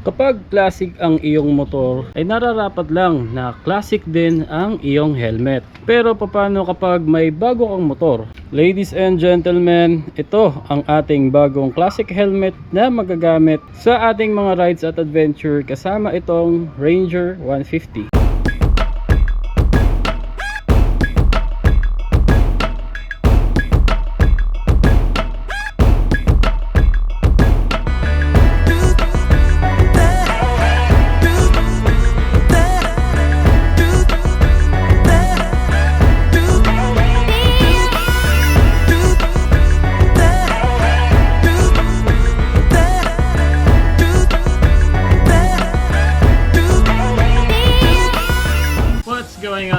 Kapag classic ang iyong motor, ay nararapat lang na classic din ang iyong helmet. Pero paano kapag may bago kang motor? Ladies and gentlemen, ito ang ating bagong classic helmet na magagamit sa ating mga rides at adventure kasama itong Ranger 150.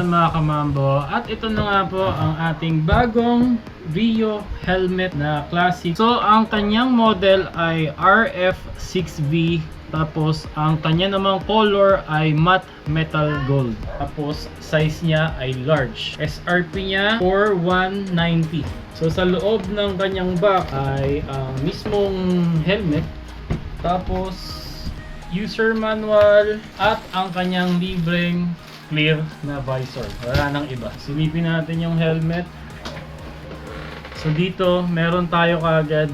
Mga kamambo, at ito na nga po ang ating bagong Rio helmet na classic. So ang kanyang model ay RF6V, tapos ang kanya namang color ay matte metal gold, tapos size niya ay large. SRP niya 4190. So sa loob ng kanyang back ay ang mismong helmet, tapos user manual at ang kanyang libreng clear na visor. Wala nang iba. Silipin natin yung helmet. So dito meron tayo kagad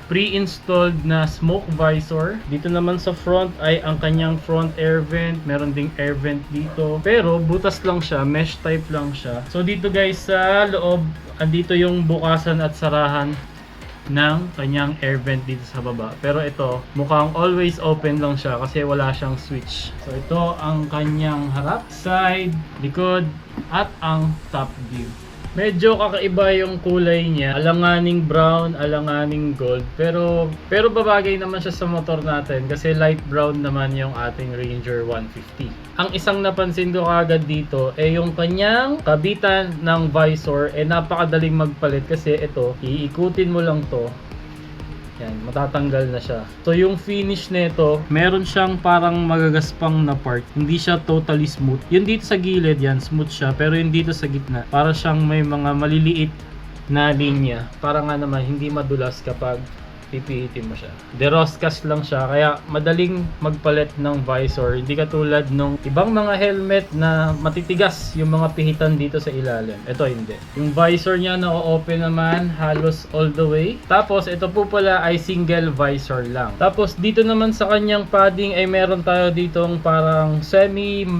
pre-installed na smoke visor. Dito naman sa front ay ang kanyang front air vent. Meron ding air vent dito, pero butas lang siya, mesh type lang siya. So dito guys sa loob, andito yung bukasan at sarahan ng kanyang air vent dito sa baba. Pero ito, mukhang always open lang siya kasi wala siyang switch. So ito ang kanyang harap, side, likod, at ang top view. Medyo kakaiba yung kulay niya. Alanganing brown, alanganing gold. Pero babagay naman siya sa motor natin kasi light brown naman yung ating Ranger 150. Ang isang napansin ko agad dito ay yung kanyang kabitan ng visor napakadaling magpalit kasi ito, iikutin mo lang to. Yan, matatanggal na siya. So yung finish nito, meron siyang parang magagaspang na part. Hindi siya totally smooth. Yung dito sa gilid, yan, smooth siya. Pero yung dito sa gitna, para siyang may mga maliliit na linya. Para nga naman, hindi madulas kapag pipihitin mo siya. Deroscast lang siya, kaya madaling magpalit ng visor. Hindi katulad nung ibang mga helmet na matitigas yung mga pihitan dito sa ilalim. Ito hindi. Yung visor niya na-open naman halos all the way. Tapos ito po pala ay single visor lang. Tapos dito naman sa kanyang padding ay meron tayo ditong parang semi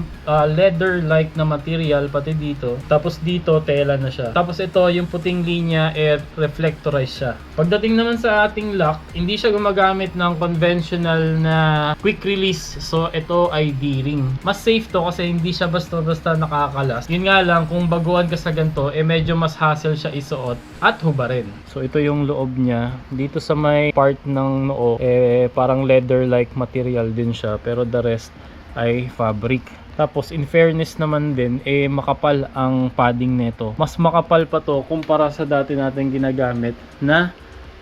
leather like na material pati dito. Tapos dito tela na siya. Tapos ito yung puting linya reflectorized siya. Pagdating naman sa ating lock, hindi siya gumagamit ng conventional na quick release. So ito ay D-ring. Mas safe to kasi hindi siya basta-basta nakakalas. Yun nga lang, kung baguhan ka sa ganito, medyo mas hassle siya isuot at hubarin. So ito yung loob niya. Dito sa may part ng noo, parang leather-like material din siya. Pero the rest ay fabric. Tapos in fairness naman din, makapal ang padding nito. Mas makapal pa to kumpara sa dati natin ginagamit na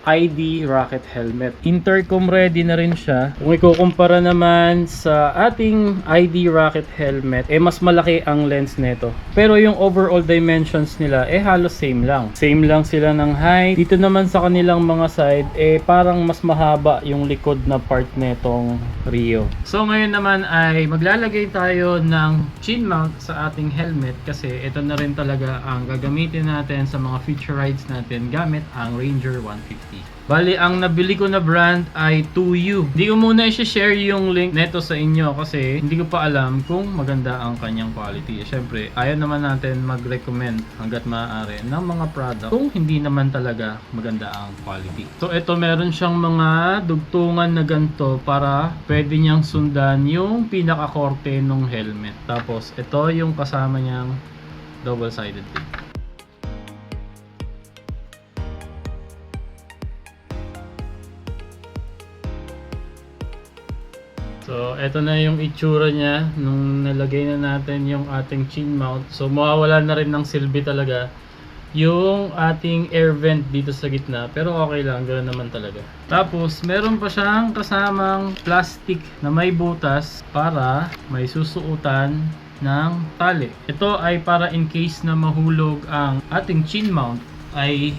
ID Rocket helmet. Intercom ready na rin siya. Kung ikukumpara naman sa ating ID Rocket helmet, mas malaki ang lens nito. Pero yung overall dimensions nila, halos same lang. Same lang sila ng height. Dito naman sa kanilang mga side, parang mas mahaba yung likod na part netong Rio. So ngayon naman ay maglalagay tayo ng chin mount sa ating helmet kasi ito na rin talaga ang gagamitin natin sa mga future rides natin gamit ang Ranger 150. Bali, ang nabili ko na brand ay 2U. Hindi ko muna i-share yung link neto sa inyo kasi hindi ko pa alam kung maganda ang kanyang quality. Siyempre, ayaw naman natin mag-recommend hanggat maaari ng mga product kung hindi naman talaga maganda ang quality. So, ito meron siyang mga dugtungan na ganito para pwede niyang sundan yung pinaka-korte ng helmet. Tapos, ito yung kasama niyang double-sided tape. So, eto na yung itsura niya nung nalagay na natin yung ating chin mount. So, mawawala na rin ng silbi talaga yung ating air vent dito sa gitna. Pero okay lang, ganoon naman talaga. Tapos, meron pa siyang kasamang plastic na may butas para may susuotan ng tali. Ito ay para in case na mahulog ang ating chin mount ay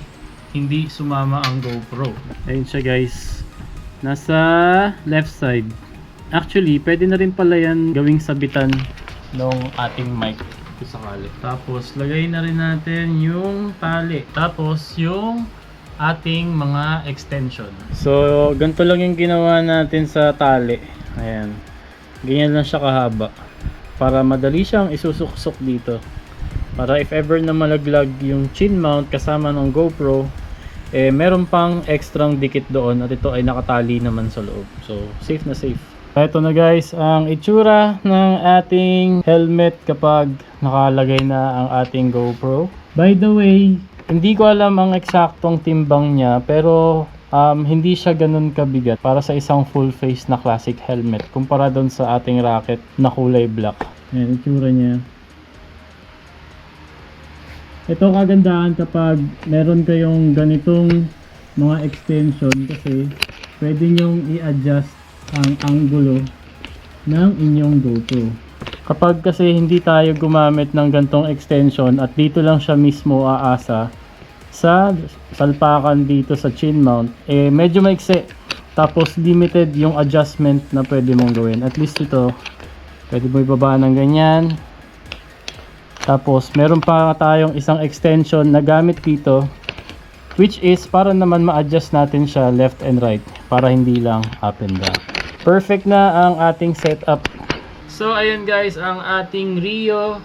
hindi sumama ang GoPro. Ayun siya guys. Nasa left side. Actually, pwede na rin pala yan gawing sabitan ng ating mic kung sakali. Tapos, lagay na rin natin yung tali. Tapos, yung ating mga extension. So, ganito lang yung ginawa natin sa tali. Ayan. Ganyan lang siya kahaba. Para madali siyang isusuksok dito. Para if ever na malaglag yung chin mount kasama ng GoPro, meron pang extrang dikit doon at ito ay nakatali naman sa loob. So, safe na safe. Ito na guys, ang itsura ng ating helmet kapag nakalagay na ang ating GoPro. By the way, hindi ko alam ang eksaktong timbang niya, pero hindi siya ganun kabigat para sa isang full face na classic helmet kumpara doon sa ating racket na kulay black. Ayan, itsura niya. Ito kagandahan kapag meron kayong ganitong mga extension kasi pwede nyong i-adjust ang anggulo ng inyong GoPro. Kapag kasi hindi tayo gumamit ng gantong extension at dito lang siya mismo aasa sa salpakan dito sa chin mount, medyo maikse. Tapos limited yung adjustment na pwede mong gawin. At least ito, pwede mo ibaba ng ganyan. Tapos meron pa tayong isang extension na gamit dito, which is para naman ma-adjust natin siya left and right para hindi lang up and down. Perfect na ang ating setup. So ayun guys, ang ating Rio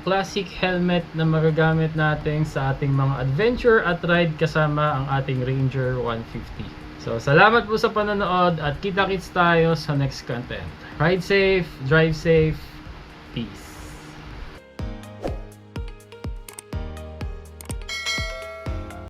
classic helmet na magagamit natin sa ating mga adventure at ride kasama ang ating Ranger 150. So salamat po sa panonood at kita-kits tayo sa next content. Ride safe, drive safe, peace.